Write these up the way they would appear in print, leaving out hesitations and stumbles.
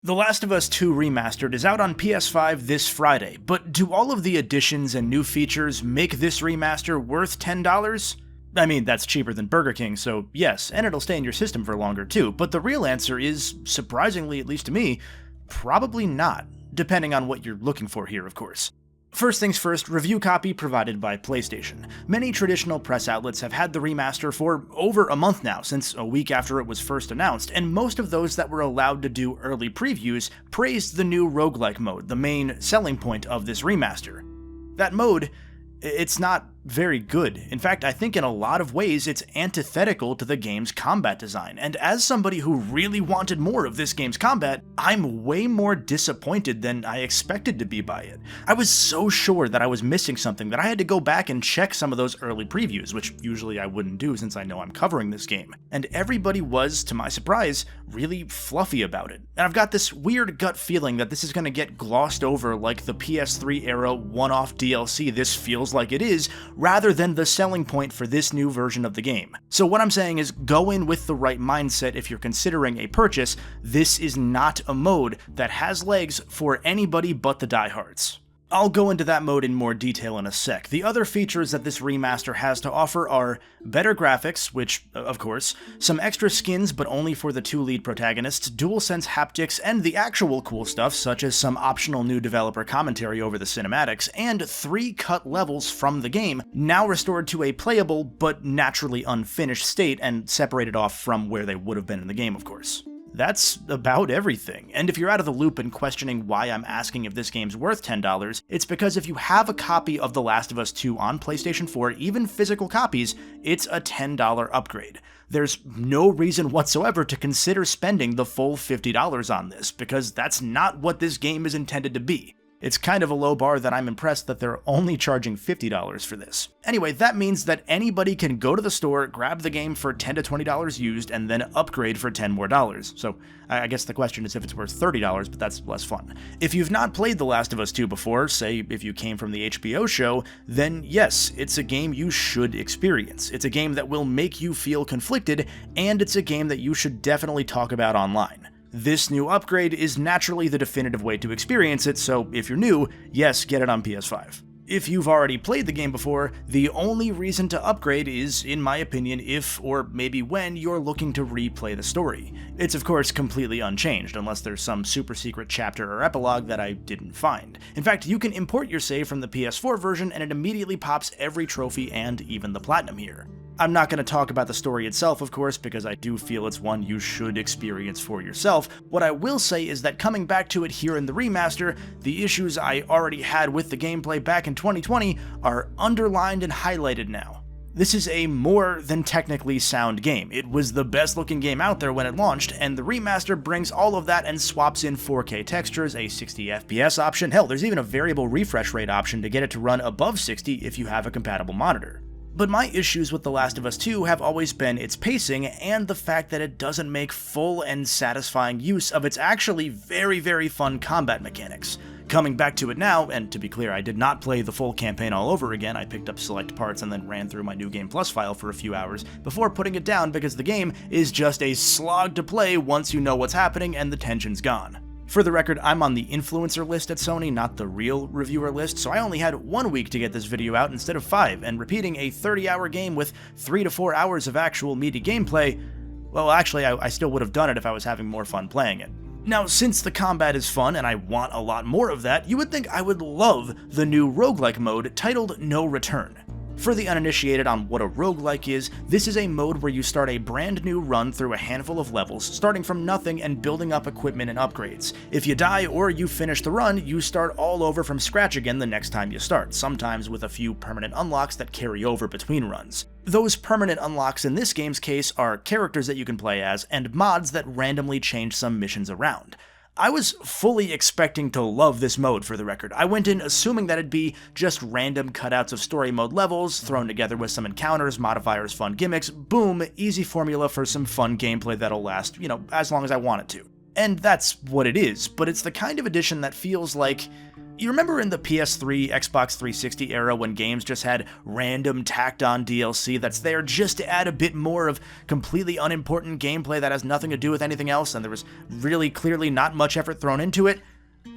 The Last of Us 2 Remastered is out on PS5 this Friday, but do all of the additions and new features make this remaster worth $10? I mean, that's cheaper than Burger King, so yes, and it'll stay in your system for longer too, but the real answer is, surprisingly at least to me, probably not, depending on what you're looking for here, of course. First things first, review copy provided by PlayStation. Many traditional press outlets have had the remaster for over a month now, since a week after it was first announced, and most of those that were allowed to do early previews praised the new roguelike mode, the main selling point of this remaster. That mode, it's not very good. In fact, I think in a lot of ways it's antithetical to the game's combat design, and as somebody who really wanted more of this game's combat, I'm way more disappointed than I expected to be by it. I was so sure that I was missing something that I had to go back and check some of those early previews, which usually I wouldn't do since I know I'm covering this game, and everybody was, to my surprise, really fluffy about it. And I've got this weird gut feeling that this is going to get glossed over like the PS3 era one-off DLC this feels like it is, rather than the selling point for this new version of the game. So what I'm saying is, go in with the right mindset if you're considering a purchase. This is not a mode that has legs for anybody but the diehards. I'll go into that mode in more detail in a sec. The other features that this remaster has to offer are better graphics, which, of course, some extra skins but only for the two lead protagonists, DualSense haptics, and the actual cool stuff such as some optional new developer commentary over the cinematics, and 3 cut levels from the game, now restored to a playable but naturally unfinished state and separated off from where they would have been in the game, of course. That's about everything, and if you're out of the loop and questioning why I'm asking if this game's worth $10, it's because if you have a copy of The Last of Us 2 on PlayStation 4, even physical copies, it's a $10 upgrade. There's no reason whatsoever to consider spending the full $50 on this, because that's not what this game is intended to be. It's kind of a low bar that I'm impressed that they're only charging $50 for this. Anyway, that means that anybody can go to the store, grab the game for $10 to $20 used, and then upgrade for $10 more. So I guess the question is if it's worth $30, but that's less fun. If you've not played The Last of Us 2 before, say if you came from the HBO show, then yes, it's a game you should experience. It's a game that will make you feel conflicted, and it's a game that you should definitely talk about online. This new upgrade is naturally the definitive way to experience it, so if you're new, yes, get it on PS5. If you've already played the game before, the only reason to upgrade is, in my opinion, if, or maybe when, you're looking to replay the story. It's of course completely unchanged, unless there's some super secret chapter or epilogue that I didn't find. In fact, you can import your save from the PS4 version and it immediately pops every trophy and even the platinum here. I'm not going to talk about the story itself, of course, because I do feel it's one you should experience for yourself. What I will say is that coming back to it here in the remaster, the issues I already had with the gameplay back in 2020 are underlined and highlighted now. This is a more than technically sound game. It was the best looking game out there when it launched, and the remaster brings all of that and swaps in 4K textures, a 60 FPS option, hell, there's even a variable refresh rate option to get it to run above 60 if you have a compatible monitor. But my issues with The Last of Us 2 have always been its pacing and the fact that it doesn't make full and satisfying use of its actually very fun combat mechanics. Coming back to it now, and to be clear, I did not play the full campaign all over again, I picked up select parts and then ran through my New Game Plus file for a few hours before putting it down because the game is just a slog to play once you know what's happening and the tension's gone. For the record, I'm on the influencer list at Sony, not the real reviewer list, so I only had 1 week to get this video out instead of 5, and repeating a 30-hour game with 3 to 4 hours of actual meaty gameplay, well, actually, I still would have done it if I was having more fun playing it. Now, since the combat is fun and I want a lot more of that, you would think I would love the new roguelike mode titled No Return. For the uninitiated on what a roguelike is, this is a mode where you start a brand new run through a handful of levels, starting from nothing and building up equipment and upgrades. If you die or you finish the run, you start all over from scratch again the next time you start, sometimes with a few permanent unlocks that carry over between runs. Those permanent unlocks in this game's case are characters that you can play as, and mods that randomly change some missions around. I was fully expecting to love this mode, for the record. I went in assuming that it'd be just random cutouts of story mode levels, thrown together with some encounters, modifiers, fun gimmicks, boom, easy formula for some fun gameplay that'll last, as long as I want it to. And that's what it is, but it's the kind of addition that feels like You remember in the PS3, Xbox 360 era when games just had random tacked-on DLC that's there just to add a bit more of completely unimportant gameplay that has nothing to do with anything else, and there was really clearly not much effort thrown into it?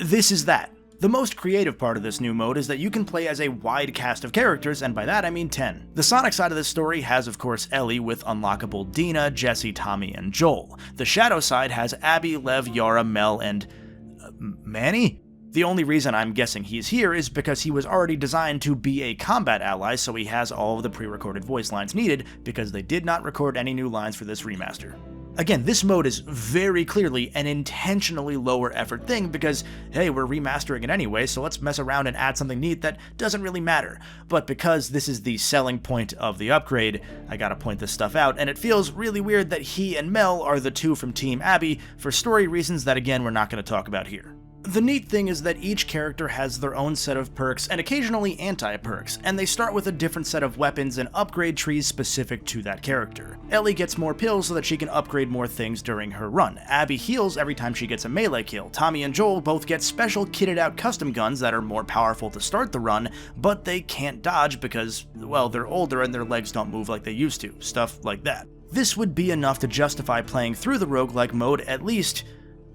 This is that. The most creative part of this new mode is that you can play as a wide cast of characters, and by that I mean 10. The Sonic side of this story has of course Ellie with unlockable Dina, Jesse, Tommy, and Joel. The Shadow side has Abby, Lev, Yara, Mel, and... Manny? The only reason I'm guessing he's here is because he was already designed to be a combat ally, so he has all of the pre-recorded voice lines needed, because they did not record any new lines for this remaster. Again, this mode is very clearly an intentionally lower effort thing because, hey, we're remastering it anyway, so let's mess around and add something neat that doesn't really matter. But because this is the selling point of the upgrade, I gotta point this stuff out, and it feels really weird that he and Mel are the two from Team Abby for story reasons that, again, we're not gonna talk about here. The neat thing is that each character has their own set of perks and occasionally anti-perks, and they start with a different set of weapons and upgrade trees specific to that character. Ellie gets more pills so that she can upgrade more things during her run. Abby heals every time she gets a melee kill. Tommy and Joel both get special kitted out custom guns that are more powerful to start the run, but they can't dodge because, well, they're older and their legs don't move like they used to. Stuff like that. This would be enough to justify playing through the roguelike mode at least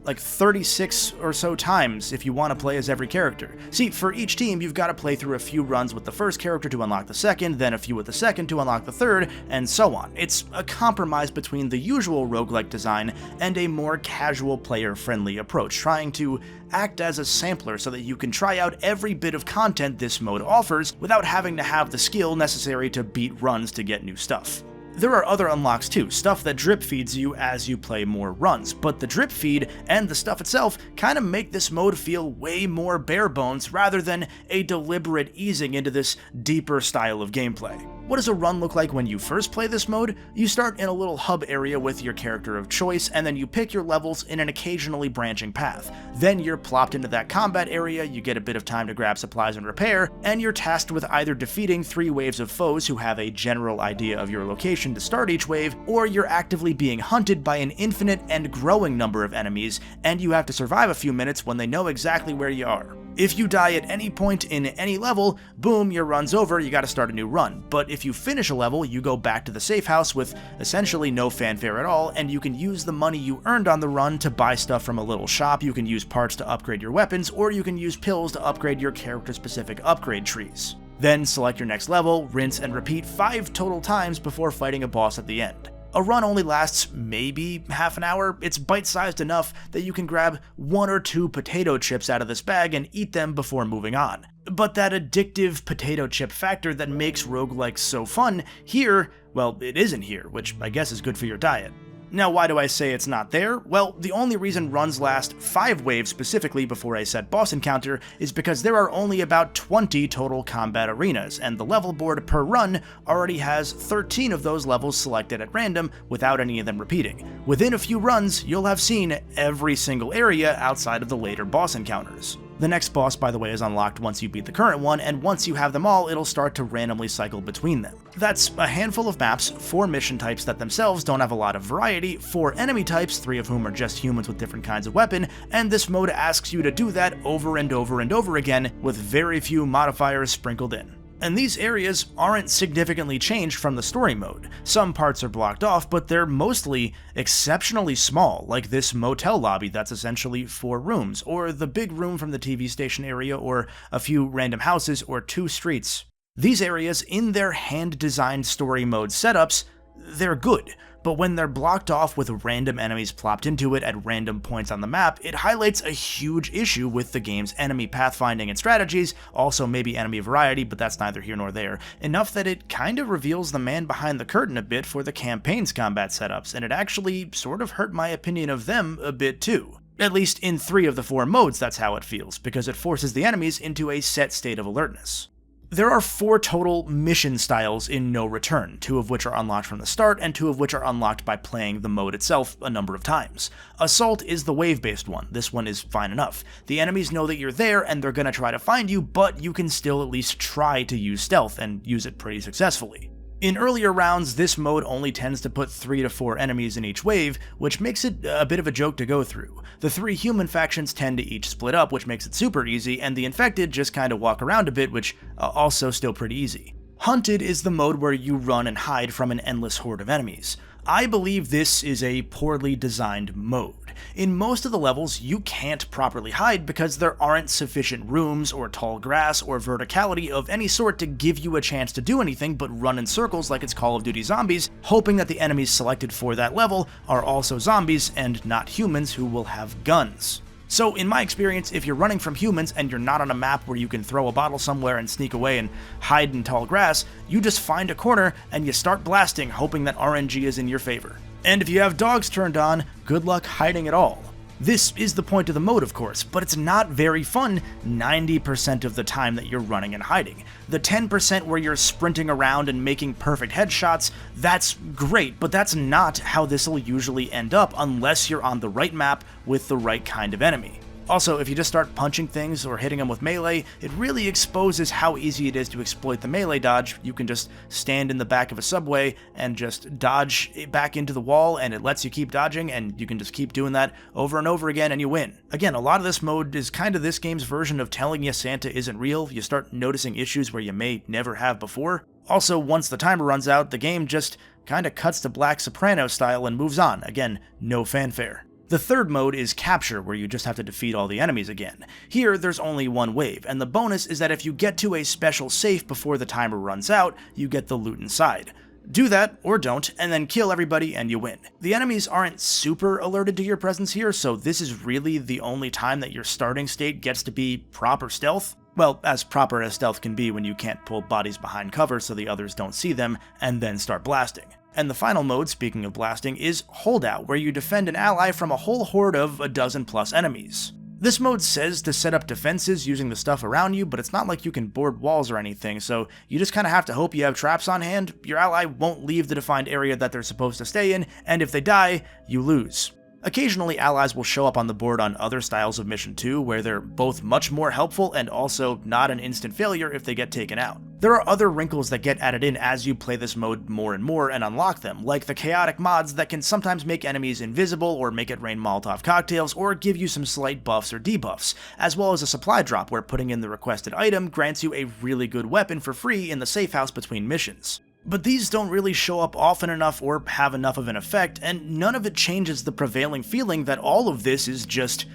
like 36 or so times if you want to play as every character. See, for each team, you've got to play through a few runs with the first character to unlock the second, then a few with the second to unlock the third, and so on. It's a compromise between the usual roguelike design and a more casual player-friendly approach, trying to act as a sampler so that you can try out every bit of content this mode offers without having to have the skill necessary to beat runs to get new stuff. There are other unlocks too, stuff that drip feeds you as you play more runs, but the drip feed and the stuff itself kind of make this mode feel way more bare bones rather than a deliberate easing into this deeper style of gameplay. What does a run look like when you first play this mode? You start in a little hub area with your character of choice, and then you pick your levels in an occasionally branching path. Then you're plopped into that combat area, you get a bit of time to grab supplies and repair, and you're tasked with either defeating 3 waves of foes who have a general idea of your location to start each wave, or you're actively being hunted by an infinite and growing number of enemies, and you have to survive a few minutes when they know exactly where you are. If you die at any point in any level, boom, your run's over, you gotta start a new run. But if you finish a level, you go back to the safe house with essentially no fanfare at all, and you can use the money you earned on the run to buy stuff from a little shop, you can use parts to upgrade your weapons, or you can use pills to upgrade your character-specific upgrade trees. Then select your next level, rinse and repeat 5 total times before fighting a boss at the end. A run only lasts maybe half an hour. It's bite-sized enough that you can grab 1 or 2 potato chips out of this bag and eat them before moving on. But that addictive potato chip factor that makes roguelikes so fun, here, well, it isn't here, which I guess is good for your diet. Now, why do I say it's not there? Well, the only reason runs last 5 waves specifically before a set boss encounter is because there are only about 20 total combat arenas, and the level board per run already has 13 of those levels selected at random without any of them repeating. Within a few runs, you'll have seen every single area outside of the later boss encounters. The next boss, by the way, is unlocked once you beat the current one, and once you have them all, it'll start to randomly cycle between them. That's a handful of maps, 4 mission types that themselves don't have a lot of variety, 4 enemy types, 3 of whom are just humans with different kinds of weapon, and this mode asks you to do that over and over and over again, with very few modifiers sprinkled in. And these areas aren't significantly changed from the story mode. Some parts are blocked off, but they're mostly exceptionally small, like this motel lobby that's essentially 4 rooms, or the big room from the TV station area, or a few random houses, or 2 streets. These areas, in their hand-designed story mode setups, they're good, but when they're blocked off with random enemies plopped into it at random points on the map, it highlights a huge issue with the game's enemy pathfinding and strategies, also maybe enemy variety, but that's neither here nor there, enough that it kind of reveals the man behind the curtain a bit for the campaign's combat setups, and it actually sort of hurt my opinion of them a bit too. At least in 3 of the 4 modes that's how it feels, because it forces the enemies into a set state of alertness. There are 4 total mission styles in No Return, 2 of which are unlocked from the start, and 2 of which are unlocked by playing the mode itself a number of times. Assault is the wave-based one. This one is fine enough. The enemies know that you're there and they're gonna try to find you, but you can still at least try to use stealth and use it pretty successfully. In earlier rounds, this mode only tends to put 3 to 4 enemies in each wave, which makes it a bit of a joke to go through. The 3 human factions tend to each split up, which makes it super easy, and the infected just kinda walk around a bit, which also still pretty easy. Hunted is the mode where you run and hide from an endless horde of enemies. I believe this is a poorly designed mode. In most of the levels, you can't properly hide because there aren't sufficient rooms or tall grass or verticality of any sort to give you a chance to do anything but run in circles like it's Call of Duty Zombies, hoping that the enemies selected for that level are also zombies and not humans who will have guns. So in my experience, if you're running from humans and you're not on a map where you can throw a bottle somewhere and sneak away and hide in tall grass, you just find a corner and you start blasting, hoping that RNG is in your favor. And if you have dogs turned on, good luck hiding at all. This is the point of the mode, of course, but it's not very fun 90% of the time that you're running and hiding. The 10% where you're sprinting around and making perfect headshots, that's great, but that's not how this will usually end up unless you're on the right map with the right kind of enemy. Also, if you just start punching things or hitting them with melee, it really exposes how easy it is to exploit the melee dodge. You can just stand in the back of a subway and just dodge back into the wall, and it lets you keep dodging, and you can just keep doing that over and over again and you win. Again, a lot of this mode is kind of this game's version of telling you Santa isn't real. You start noticing issues where you may never have before. Also, once the timer runs out, the game just kinda cuts to Black Soprano style and moves on. Again, no fanfare. The third mode is Capture, where you just have to defeat all the enemies again. Here, there's only one wave, and the bonus is that if you get to a special safe before the timer runs out, you get the loot inside. Do that, or don't, and then kill everybody and you win. The enemies aren't super alerted to your presence here, so this is really the only time that your starting state gets to be proper stealth. Well, as proper as stealth can be when you can't pull bodies behind cover so the others don't see them, and then start blasting. And the final mode, speaking of blasting, is Holdout, where you defend an ally from a whole horde of a dozen plus enemies. This mode says to set up defenses using the stuff around you, but it's not like you can board walls or anything, so you just kinda have to hope you have traps on hand, your ally won't leave the defined area that they're supposed to stay in, and if they die, you lose. Occasionally, allies will show up on the board on other styles of mission too, where they're both much more helpful and also not an instant failure if they get taken out. There are other wrinkles that get added in as you play this mode more and more and unlock them, like the chaotic mods that can sometimes make enemies invisible or make it rain Molotov cocktails or give you some slight buffs or debuffs, as well as a supply drop where putting in the requested item grants you a really good weapon for free in the safe house between missions. But these don't really show up often enough or have enough of an effect, and none of it changes the prevailing feeling that all of this is just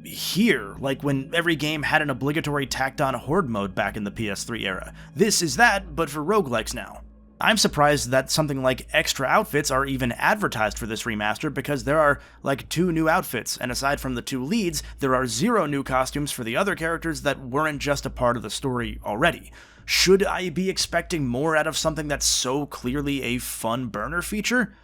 here, like when every game had an obligatory tacked-on horde mode back in the PS3 era. This is that, but for roguelikes now. I'm surprised that something like extra outfits are even advertised for this remaster because there are like 2 new outfits, and aside from the 2 leads, there are 0 new costumes for the other characters that weren't just a part of the story already. Should I be expecting more out of something that's so clearly a fun burner feature?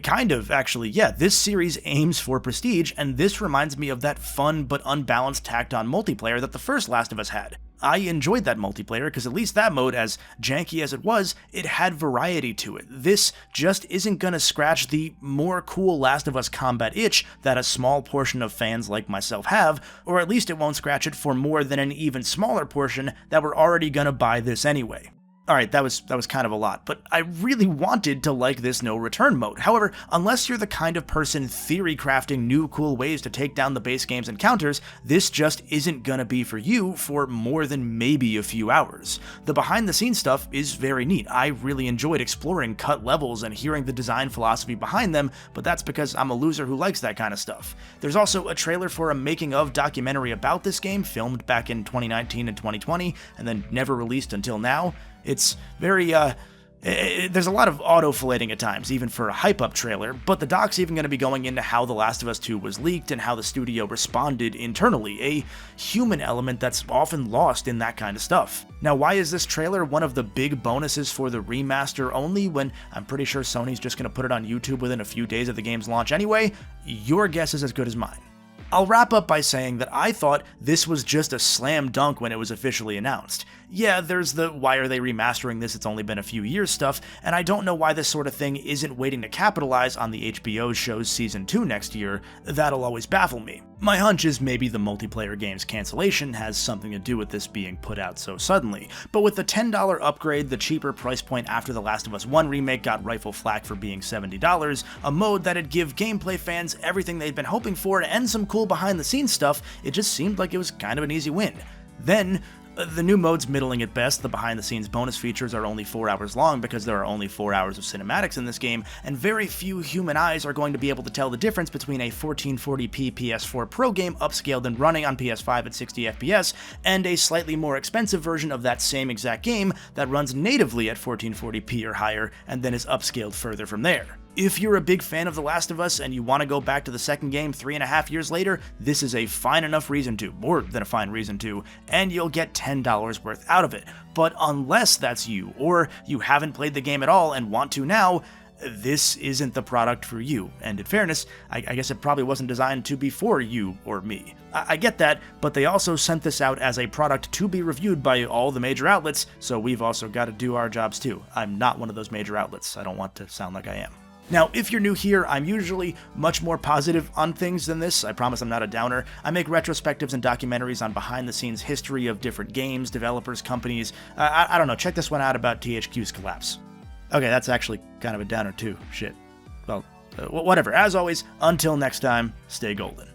Kind of, actually, yeah. This series aims for prestige, and this reminds me of that fun but unbalanced tacked-on multiplayer that the first Last of Us had. I enjoyed that multiplayer because at least that mode, as janky as it was, it had variety to it. This just isn't gonna scratch the more cool Last of Us combat itch that a small portion of fans like myself have, or at least it won't scratch it for more than an even smaller portion that were already gonna buy this anyway. Alright, that was kind of a lot, but I really wanted to like this no return mode. However, unless you're the kind of person theory crafting new cool ways to take down the base game's encounters, this just isn't gonna be for you for more than maybe a few hours. The behind the scenes stuff is very neat. I really enjoyed exploring cut levels and hearing the design philosophy behind them, but that's because I'm a loser who likes that kind of stuff. There's also a trailer for a making of documentary about this game, filmed back in 2019 and 2020, and then never released until now. It's very, there's a lot of auto-filleting at times, even for a hype-up trailer, but the doc's even going to be going into how The Last of Us 2 was leaked and how the studio responded internally, a human element that's often lost in that kind of stuff. Now, why is this trailer one of the big bonuses for the remaster only when I'm pretty sure Sony's just going to put it on YouTube within a few days of the game's launch anyway? Your guess is as good as mine. I'll wrap up by saying that I thought this was just a slam dunk when it was officially announced. Yeah, there's the why are they remastering this, it's only been a few years stuff, and I don't know why this sort of thing isn't waiting to capitalize on the HBO show's Season 2 next year. That'll always baffle me. My hunch is maybe the multiplayer game's cancellation has something to do with this being put out so suddenly, but with the $10 upgrade, the cheaper price point after The Last of Us 1 remake got rightful flack for being $70, a mode that'd give gameplay fans everything they'd been hoping for and some cool behind the scenes stuff, it just seemed like it was kind of an easy win. Then, the new mode's middling at best. The behind-the-scenes bonus features are only 4 hours long because there are only 4 hours of cinematics in this game, and very few human eyes are going to be able to tell the difference between a 1440p PS4 Pro game upscaled and running on PS5 at 60 FPS, and a slightly more expensive version of that same exact game that runs natively at 1440p or higher, and then is upscaled further from there. If you're a big fan of The Last of Us and you want to go back to the second game 3.5 years later, this is a fine enough reason to, more than a fine reason to, and you'll get $10 worth out of it. But unless that's you, or you haven't played the game at all and want to now, this isn't the product for you. And in fairness, I guess it probably wasn't designed to be for you or me. I get that, but they also sent this out as a product to be reviewed by all the major outlets, so we've also got to do our jobs too. I'm not one of those major outlets. I don't want to sound like I am. Now, if you're new here, I'm usually much more positive on things than this. I promise I'm not a downer. I make retrospectives and documentaries on behind-the-scenes history of different games, developers, companies. I don't know, check this one out about THQ's collapse. Okay, that's actually kind of a downer too. Shit. Well, whatever. As always, until next time, stay golden.